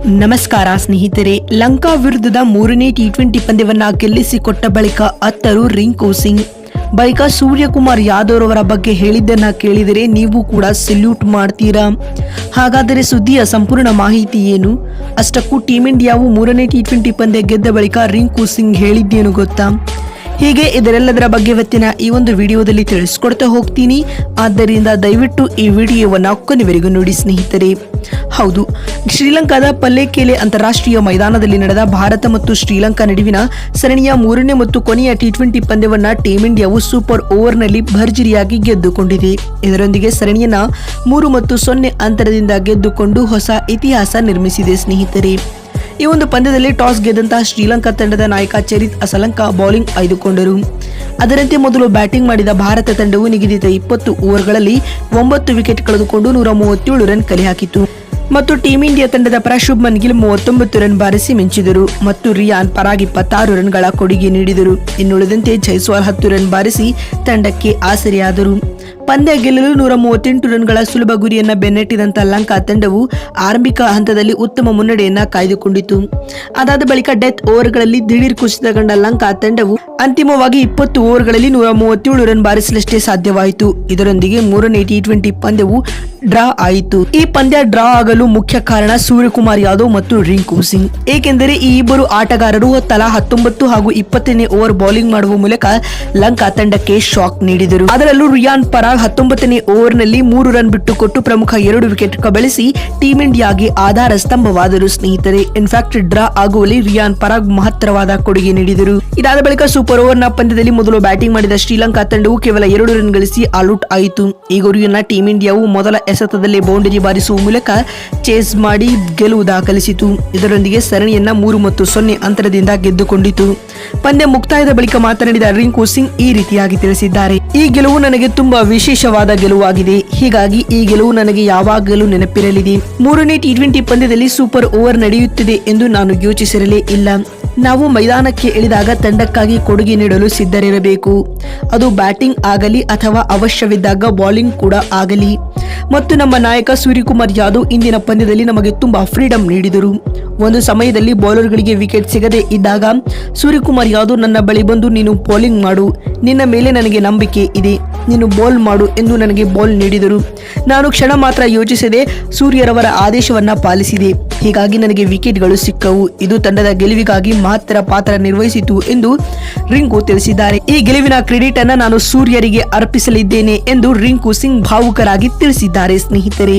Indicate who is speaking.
Speaker 1: ನಮಸ್ಕಾರ ಸ್ನೇಹಿತರೆ. ಲಂಕಾ ವಿರುದ್ಧದ ಮೂರನೇ ಟಿ20 ಪಂದ್ಯವನ್ನ ಗೆಲ್ಲಿಸಿಕೊಟ್ಟ ಬಳಿಕ ಅತ್ತರು ರಿಂಕು ಸಿಂಗ್. ಬಳಿಕ ಸೂರ್ಯಕುಮಾರ್ ಯಾದವ್ ಅವರ ಬಗ್ಗೆ ಹೇಳಿದ್ದನ್ನ ಕೇಳಿದರೆ ನೀವು ಕೂಡ ಸೆಲ್ಯೂಟ್ ಮಾಡ್ತೀರಾ. ಹಾಗಾದರೆ ಸುದ್ದಿಯ ಸಂಪೂರ್ಣ ಮಾಹಿತಿ ಏನು? ಅಷ್ಟಕ್ಕೂ ಟೀಂ ಇಂಡಿಯಾವು ಮೂರನೇ ಟಿ20 ಪಂದ್ಯ ಗೆದ್ದ ಬಳಿಕ ರಿಂಕು ಸಿಂಗ್ ಹೇಳಿದ್ದೇನು ಗೊತ್ತಾ? ಹೀಗೆ ಇದರೆಲ್ಲದರ ಬಗ್ಗೆ ಇವತ್ತಿನ ಈ ಒಂದು ವಿಡಿಯೋದಲ್ಲಿ ತಿಳಿಸ್ಕೊಡ್ತಾ ಹೋಗ್ತೀನಿ. ಆದ್ದರಿಂದ ದಯವಿಟ್ಟು ಈ ವಿಡಿಯೋವನ್ನು ಕೊನೆವರೆಗೂ ನೋಡಿ ಸ್ನೇಹಿತರೆ. ಹೌದು, ಶ್ರೀಲಂಕಾದ ಪಲ್ಲೆಕೆಲೆ ಅಂತಾರಾಷ್ಟ್ರೀಯ ಮೈದಾನದಲ್ಲಿ ನಡೆದ ಭಾರತ ಮತ್ತು ಶ್ರೀಲಂಕಾ ನಡುವಿನ ಸರಣಿಯ ಮೂರನೇ ಮತ್ತು ಕೊನೆಯ ಟಿ20 ಪಂದ್ಯವನ್ನ ಟೀಂ ಇಂಡಿಯಾವು ಸೂಪರ್ ಓವರ್ನಲ್ಲಿ ಭರ್ಜರಿಯಾಗಿ ಗೆದ್ದುಕೊಂಡಿದೆ. ಇದರೊಂದಿಗೆ ಸರಣಿಯನ್ನ 3-0 ಅಂತರದಿಂದ ಗೆದ್ದುಕೊಂಡು ಹೊಸ ಇತಿಹಾಸ ನಿರ್ಮಿಸಿದೆ ಸ್ನೇಹಿತರೆ. ಈ ಒಂದು ಪಂದ್ಯದಲ್ಲಿ ಟಾಸ್ ಗೆದ್ದಂತಹ ಶ್ರೀಲಂಕಾ ತಂಡದ ನಾಯಕ ಚರಿತ್ ಅಸಲಂಕ ಬೌಲಿಂಗ್ ಆಯ್ದುಕೊಂಡರು. ಅದರಂತೆ ಮೊದಲು ಬ್ಯಾಟಿಂಗ್ ಮಾಡಿದ ಭಾರತ ತಂಡವು ನಿಗದಿತ 20 ಓವರ್ಗಳಲ್ಲಿ 9 ವಿಕೆಟ್ ಕಳೆದುಕೊಂಡು 137 ರನ್ ಕಲೆ ಹಾಕಿತು ಮತ್ತು ಟೀಂ ಇಂಡಿಯಾ ತಂಡದ ಪರ ಶುಭ್ಮನ್ ಗಿಲ್ 39 ರನ್ ಬಾರಿಸಿ ಮಿಂಚಿದರು ಮತ್ತು ರಿಯಾನ್ ಪರಾಗ್ 26 ರನ್ಗಳ ಕೊಡುಗೆ ನೀಡಿದರು. ಇನ್ನುಳಿದಂತೆ ಜೈಸ್ವಾಲ್ 10 ರನ್ ಬಾರಿಸಿ ತಂಡಕ್ಕೆ ಆಸರೆಯಾದರು. ಪಂದ್ಯ ಗೆಲ್ಲಲು 138 ರನ್ಗಳ ಸುಲಭ ಗುರಿಯನ್ನ ಬೆನ್ನಟ್ಟಿದಂತ ಲಂಕಾ ತಂಡವು ಆರಂಭಿಕ ಹಂತದಲ್ಲಿ ಉತ್ತಮ ಮುನ್ನಡೆಯನ್ನ ಕಾಯ್ದುಕೊಂಡಿತು. ಅದಾದ ಬಳಿಕ ಡೆತ್ ಓವರ್ಗಳಲ್ಲಿ ದಿಢೀರ್ ಕುಸಿತಗೊಂಡ ಲಂಕಾ ತಂಡವು ಅಂತಿಮವಾಗಿ 20 ಓವರ್ಗಳಲ್ಲಿ 137 ರನ್ ಬಾರಿಸಲಷ್ಟೇ ಸಾಧ್ಯವಾಯಿತು. ಇದರೊಂದಿಗೆ ಮೂರನೇ ಟಿ20 ಪಂದ್ಯವು ಡ್ರಾ ಆಯಿತು. ಈ ಪಂದ್ಯ ಡ್ರಾ ಆಗಲು ಮುಖ್ಯ ಕಾರಣ ಸೂರ್ಯಕುಮಾರ್ ಯಾದವ್ ಮತ್ತು ರಿಂಕು ಸಿಂಗ್. ಏಕೆಂದರೆ ಈ ಇಬ್ಬರು ಆಟಗಾರರು ತಲಾ 19 ಹಾಗೂ 20ನೇ ಓವರ್ ಬೌಲಿಂಗ್ ಮಾಡುವ ಮೂಲಕ ಲಂಕಾ ತಂಡಕ್ಕೆ ಶಾಕ್ ನೀಡಿದರು. ಅದರಲ್ಲೂ ರಿಯಾನ್ ಪರಾಗ್ 19ನೇ ಓವರ್ನಲ್ಲಿ 3 ರನ್ ಬಿಟ್ಟುಕೊಟ್ಟು ಪ್ರಮುಖ 2 ವಿಕೆಟ್ ಕಬಳಿಸಿ ಟೀಂ ಇಂಡಿಯಾಗೆ ಆಧಾರ ಸ್ತಂಭವಾದರು ಸ್ನೇಹಿತರೆ. ಇನ್ಫ್ಯಾಕ್ಟ್ ಡ್ರಾ ಆಗುವಲ್ಲಿ ರಿಯಾನ್ ಪರಾಗ್ ಮಹತ್ತರವಾದ ಕೊಡುಗೆ ನೀಡಿದರು. ಇದಾದ ಬಳಿಕ ಸೂಪರ್ ಓವರ್ನ ಪಂದ್ಯದಲ್ಲಿ ಮೊದಲು ಬ್ಯಾಟಿಂಗ್ ಮಾಡಿದ ಶ್ರೀಲಂಕಾ ತಂಡವು ಕೇವಲ 2 ರನ್ ಗಳಿಸಿ ಆಲ್ಔಟ್ ಆಯಿತು. ಈ ಗುರಿಯನ್ನ ಟೀಂ ಇಂಡಿಯಾವು ಮೊದಲ ಎಸೆತದಲ್ಲೇ ಬೌಂಡರಿ ಬಾರಿಸುವ ಮೂಲಕ ಚೇಸ್ ಮಾಡಿ ಗೆಲುವು ದಾಖಲಿಸಿತು. ಇದರೊಂದಿಗೆ ಸರಣಿಯನ್ನ 3-0 ಅಂತರದಿಂದ ಗೆದ್ದುಕೊಂಡಿತು. ಪಂದ್ಯ ಮುಕ್ತಾಯದ ಬಳಿಕ ಮಾತನಾಡಿದ ರಿಂಕು ಸಿಂಗ್ ಈ ರೀತಿಯಾಗಿ ತಿಳಿಸಿದ್ದಾರೆ. ಈ ಗೆಲುವು ನನಗೆ ತುಂಬಾ ವಿಶೇಷವಾದ ಗೆಲುವಾಗಿದೆ. ಹೀಗಾಗಿ ಈ ಗೆಲುವು ನನಗೆ ಯಾವಾಗಲೂ ನೆನಪಿರಲಿದೆ. ಮೂರನೇ ಟಿ20 ಪಂದ್ಯದಲ್ಲಿ ಸೂಪರ್ ಓವರ್ ನಡೆಯುತ್ತಿದೆ ಎಂದು ನಾನು ಯೋಚಿಸಿರಲೇ ಇಲ್ಲ. ನಾವು ಮೈದಾನಕ್ಕೆ ಇಳಿದಾಗ ತಂಡಕ್ಕಾಗಿ ಕೊಡುಗೆ ನೀಡಲು ಸಿದ್ಧರಿರಬೇಕು. ಅದು ಬ್ಯಾಟಿಂಗ್ ಆಗಲಿ ಅಥವಾ ಅವಶ್ಯವಿದ್ದಾಗ ಬೌಲಿಂಗ್ ಕೂಡ ಆಗಲಿ. ಮತ್ತು ನಮ್ಮ ನಾಯಕ ಸೂರ್ಯಕುಮಾರ್ ಯಾದವ್ ಇಂದಿನ ಪಂದ್ಯದಲ್ಲಿ ನಮಗೆ ತುಂಬಾ ಫ್ರೀಡಂ ನೀಡಿದರು. ಒಂದು ಸಮಯದಲ್ಲಿ ಬೌಲರ್ಗಳಿಗೆ ವಿಕೆಟ್ ಸಿಗದೆ ಇದ್ದಾಗ ಸೂರ್ಯಕುಮಾರ್ ಯಾದವ್ ನನ್ನ ಬಳಿ ಬಂದು ನೀನು ಬೌಲಿಂಗ್ ಮಾಡು, ನಿನ್ನ ಮೇಲೆ ನನಗೆ ನಂಬಿಕೆ ಇದೆ, ನೀನು ಬೌಲ್ ಮಾಡು ಎಂದು ನನಗೆ ಬೌಲ್ ನೀಡಿದರು. ನಾನು ಕ್ಷಣ ಮಾತ್ರ ಯೋಚಿಸದೆ ಸೂರ್ಯರವರ ಆದೇಶವನ್ನ ಪಾಲಿಸಿದೆ. ಹೀಗಾಗಿ ನನಗೆ ವಿಕೆಟ್ಗಳು ಸಿಕ್ಕವು. ಇದು ತಂಡದ ಗೆಲುವಿಗಾಗಿ ಮಹತ್ತರ ಪಾತ್ರ ನಿರ್ವಹಿಸಿತು ಎಂದು ರಿಂಕು ತಿಳಿಸಿದ್ದಾರೆ. ಈ ಗೆಲುವಿನ ಕ್ರೆಡಿಟ್ ಅನ್ನ ನಾನು ಸೂರ್ಯರಿಗೆ ಅರ್ಪಿಸಲಿದ್ದೇನೆ ಎಂದು ರಿಂಕು ಸಿಂಗ್ ಭಾವುಕರಾಗಿ ತಿಳಿಸಿದ್ದಾರೆ ಸ್ನೇಹಿತರೆ.